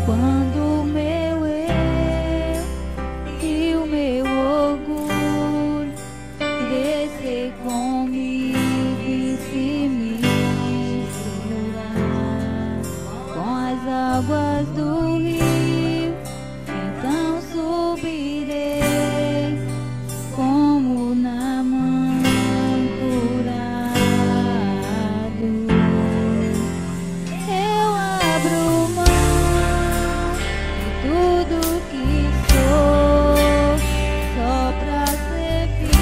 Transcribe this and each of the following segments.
Quando o meu eu e o meu orgulho descer comigo e se misturar com as águas do rio, então subirei como Naamã curado. Eu abro mão de tudo que sou, só pra ser fiel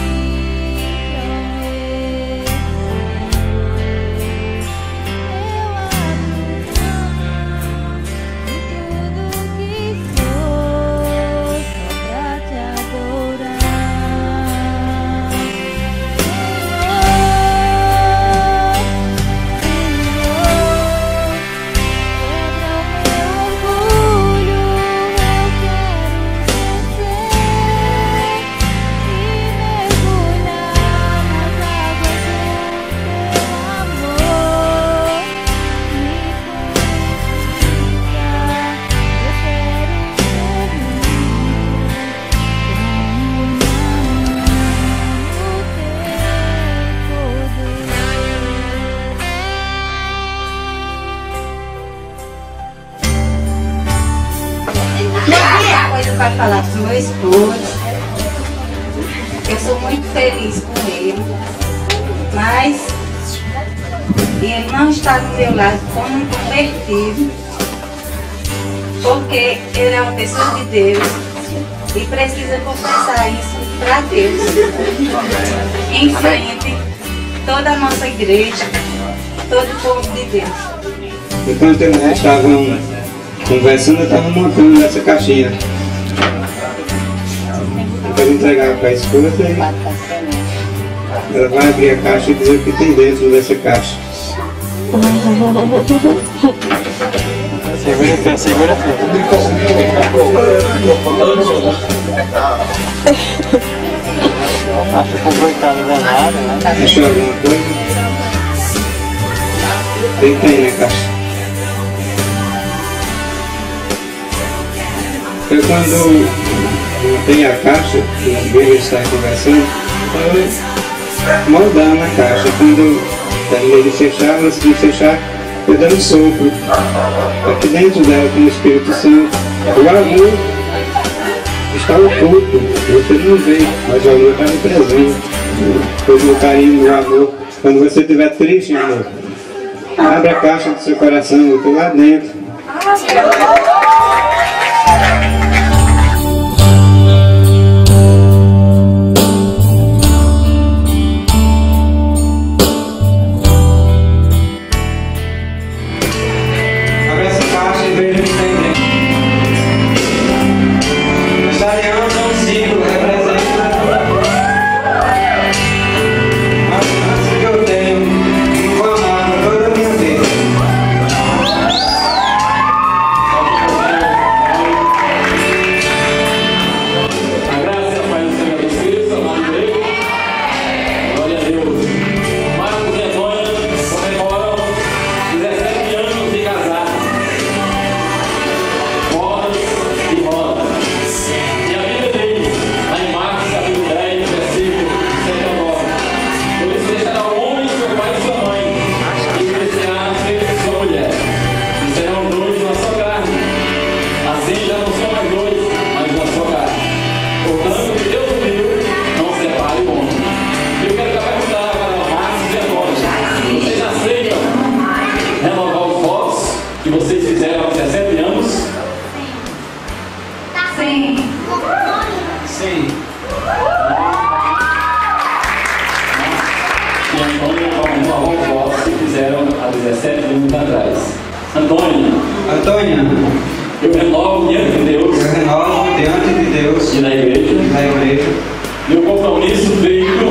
ao Eterno. Eu abro mão de tudo que sou, só pra te adorar. Para falar com meu esposo, eu sou muito feliz com ele, mas ele não está do meu lado como um convertido, porque ele é uma pessoa de Deus e precisa confessar isso para Deus, em frente toda a nossa igreja, todo o povo de Deus. Enquanto eles estavam conversando, eu estava montando essa caixinha para entregar para a esposa, e ela vai abrir a caixa e dizer o que tem dentro dessa caixa. Segura. Acho complicado danado, né? Achou alguma coisa? Tem na caixa. Foi quando tem a caixa, que os bebês estão conversando, foi moldando a caixa. Quando terminei de fechar, antes de fechar, foi dando sopro. Aqui dentro dela, com o Espírito Santo, o amor está oculto, você não vê, mas o amor está presente. Pois no carinho, no amor, quando você estiver triste, amor, abre a caixa do seu coração, eu estou lá dentro. Antônia, eu renovo diante de Deus e da igreja meu compromisso feito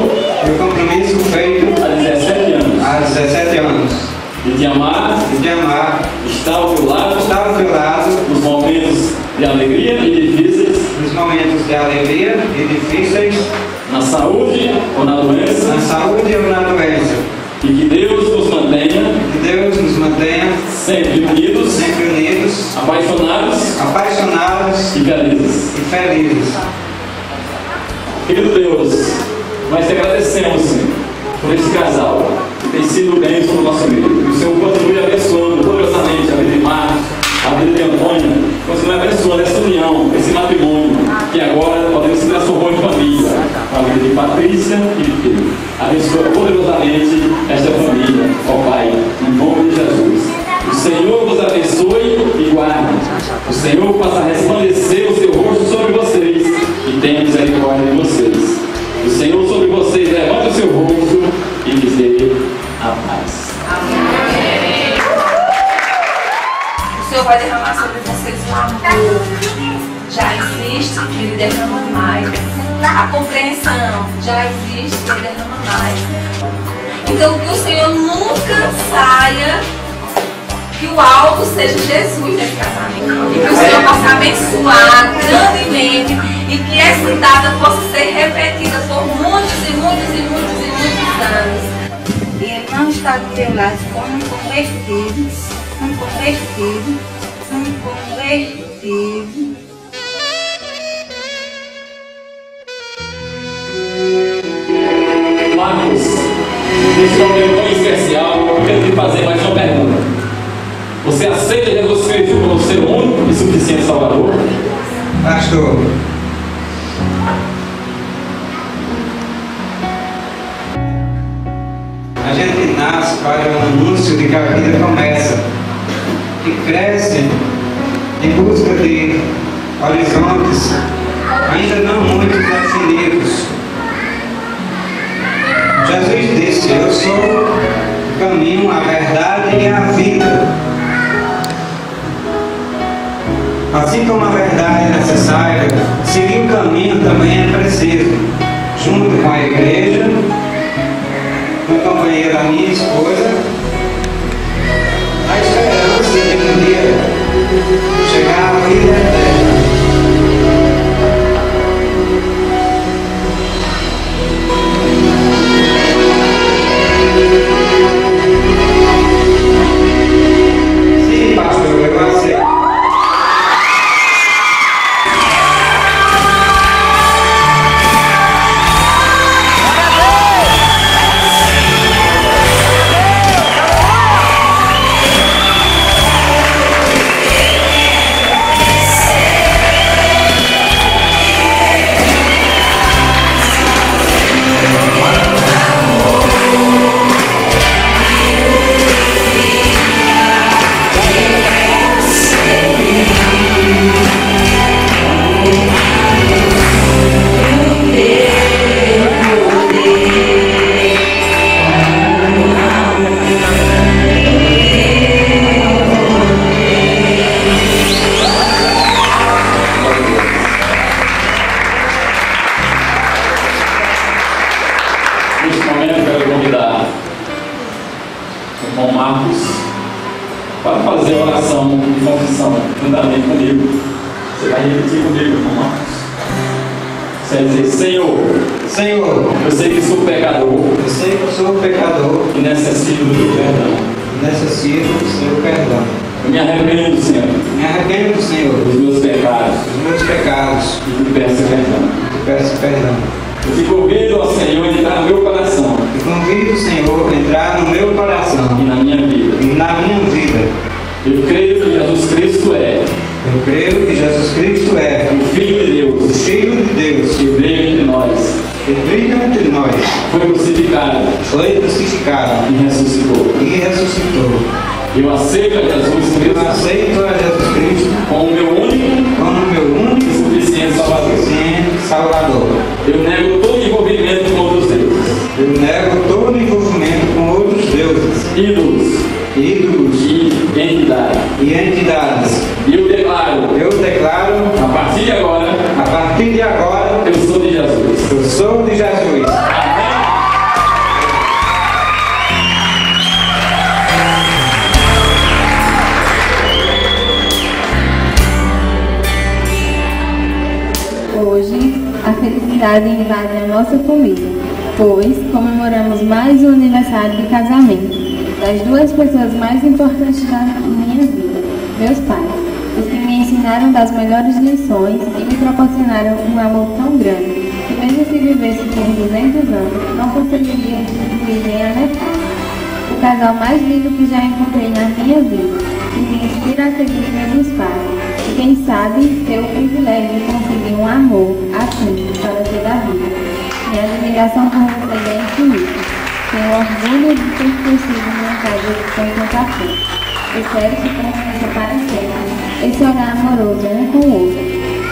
há 17 anos de te amar, estar ao teu lado nos momentos de alegria e difíceis, na saúde ou na doença, e que Deus nos mantenha sempre unidos, apaixonados e felizes. Querido Deus, nós te agradecemos, Senhor, por esse casal que tem sido bênção no nosso meio. Que o Senhor continue abençoando poderosamente a vida de Marcos, a vida de Antônia, continue abençoando essa união, esse matrimônio, que agora podemos se transformar em família. A vida de Patrícia e de Pedro. Abençoa poderosamente esta família, ó Pai, em nome de Jesus. O Senhor vos abençoe e guarde. O Senhor faça resplandecer o seu rosto sobre vocês e tenha misericórdia de vocês. O Senhor sobre vocês levante o seu rosto e lhes dê a paz. Amém. O Senhor vai derramar sobre vocês um amor. Já existe, Ele derrama mais. A compreensão já existe, Ele derrama mais. Então que o Senhor nunca saia, que o alvo seja Jesus nesse casamento. E que o Senhor possa abençoar grandemente e que essa data possa ser repetida por muitos e muitos e muitos e muitos anos. E Ele não está do teu lado como um convertido, um convertido, um convertido. Marcos, neste momento tão especial, eu quero te fazer mais uma pergunta. Você aceita Jesus Cristo como seu único e suficiente Salvador? Pastor, a gente nasce para o anúncio de que a vida começa, que cresce em busca de horizontes ainda não muito definidos. Jesus disse: eu sou o caminho, a verdade e a vida. Assim como a verdade é necessária, seguir o caminho também é preciso. Junto com a igreja, com a companheira da minha esposa, a esperança de um dia chegar à vida eterna. Sim, pastor, eu aceito. Invade a nossa família, pois comemoramos mais um aniversário de casamento das duas pessoas mais importantes da minha vida, meus pais. os que me ensinaram das melhores lições e me proporcionaram um amor tão grande, que mesmo se vivesse por 200 anos, não conseguiria restituir nem a metade. O casal mais lindo que já encontrei na minha vida, que me inspira a seguir meus passos, e quem sabe ter o privilégio de conseguir um amor assim para toda a vida. Minha admiração por vocês é infinita. Tenho orgulho de ter crescido numa casa com tanta fé. Espero que permaneça para sempre esse olhar amoroso um com o outro.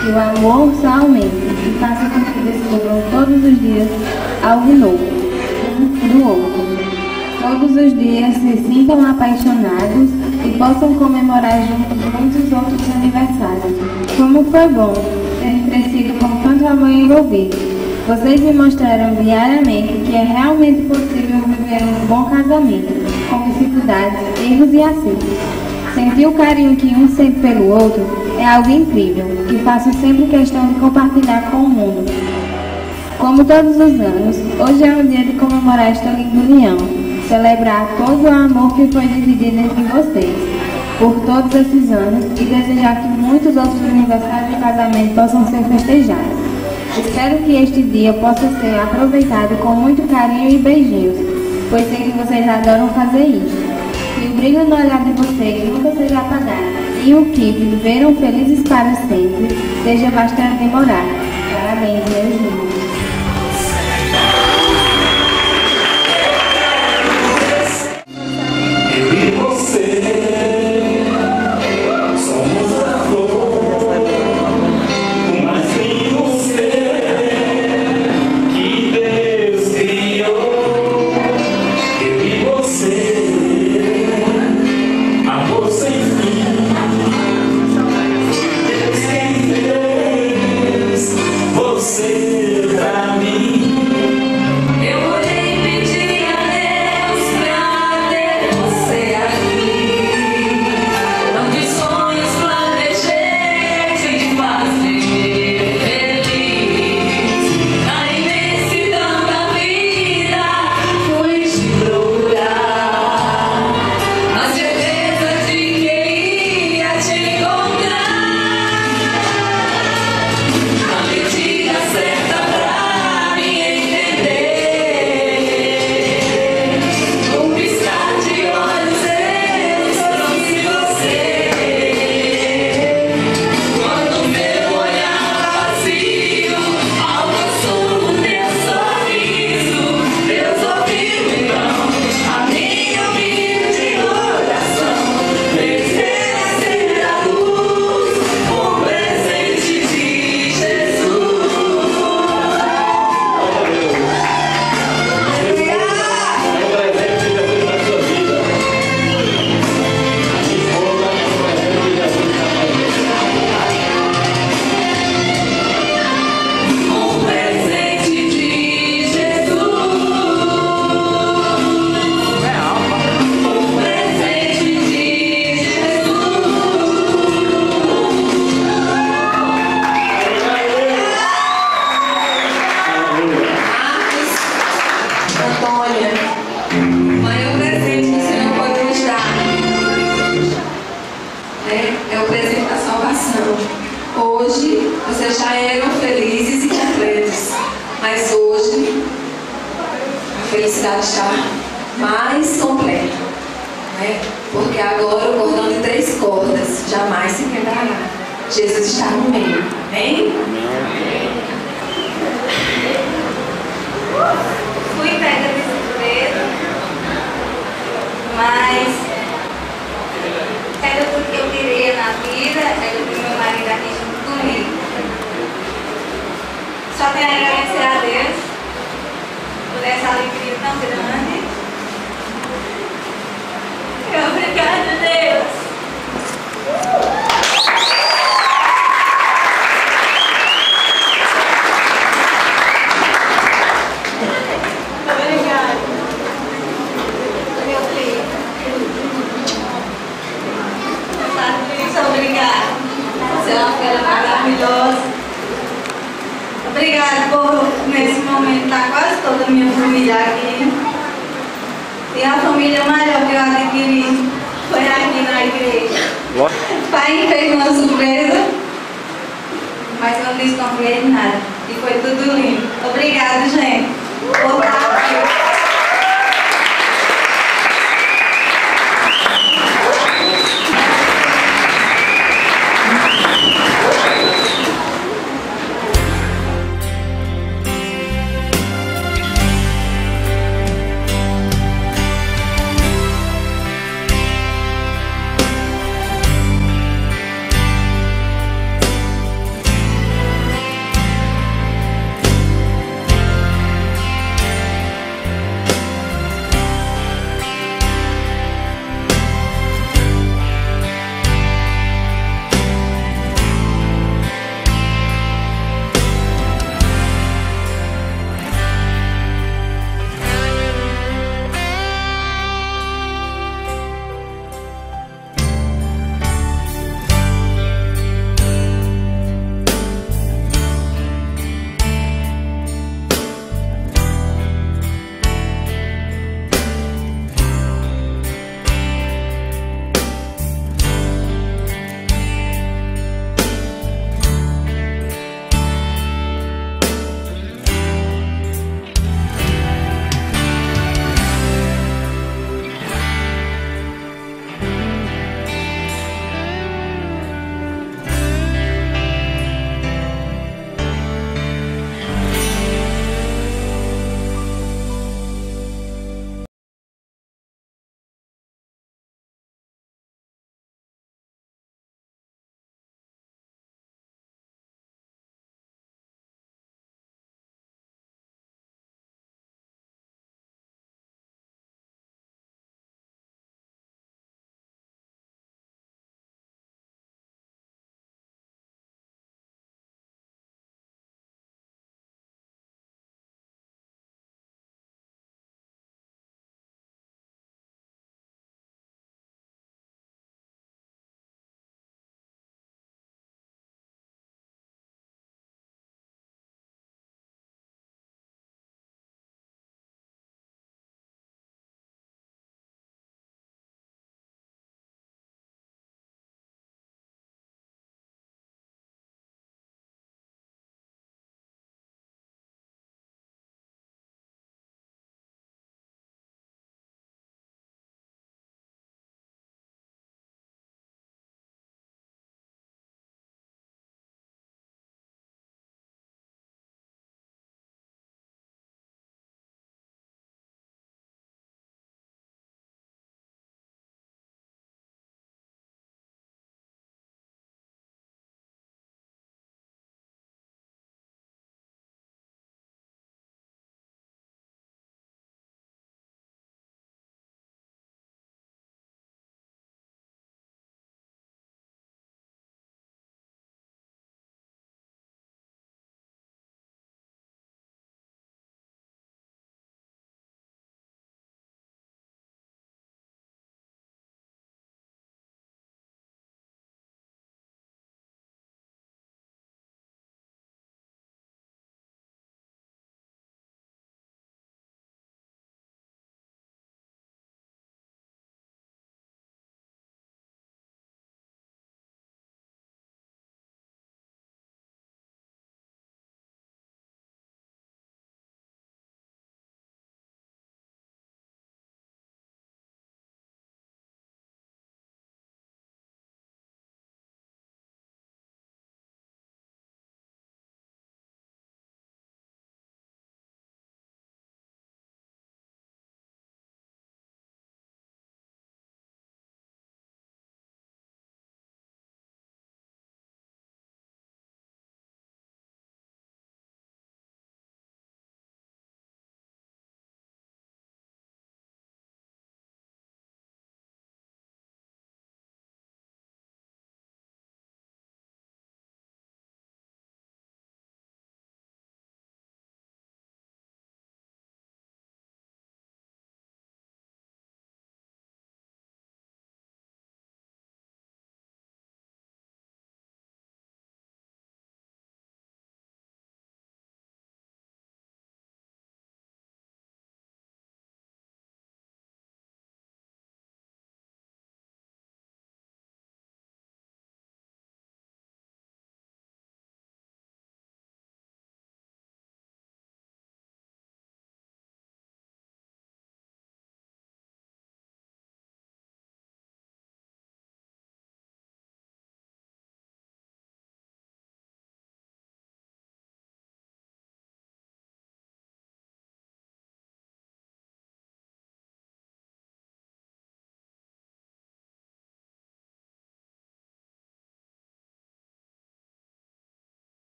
Que o amor só aumente e faça com que descubram todos os dias algo novo, um do outro. Todos os dias se sintam apaixonados e possam comemorar juntos muitos outros aniversários. Como foi bom ter crescido com tanto amor envolvido. Vocês me mostraram diariamente que é realmente possível viver um bom casamento, com dificuldades, erros e acertos. Sentir o carinho que um sente pelo outro é algo incrível, que faço sempre questão de compartilhar com o mundo. Como todos os anos, hoje é um dia de comemorar esta linda união, celebrar todo o amor que foi dividido entre vocês, por todos esses anos, e desejar que muitos outros aniversários de casamento possam ser festejados. Espero que este dia possa ser aproveitado com muito carinho e beijinhos, pois sei que vocês adoram fazer isso. Que o brilho no olhar de vocês nunca seja apagado e o que viveram felizes para sempre seja bastante memorável. Parabéns, meus lindos. É o presente da salvação. Hoje vocês já eram felizes e completos, mas hoje a felicidade está mais completa, né? Porque agora o cordão de 3 cordas jamais se quebrará. Jesus está no meio. Amém? Fui pega de surpresa, mas era tudo que eu queria na vida, era que meu marido aqui junto comigo. Só tenho a agradecer a Deus por essa alegria tão grande. Obrigada, Deus. Obrigada. Você é uma fera maravilhosa. Obrigada por, nesse momento, estar quase toda a minha família aqui. E a família maior que eu adquiri foi aqui na igreja. O pai fez uma surpresa, mas não disse não foi nada. E foi tudo lindo. Obrigada, gente. Boa tarde.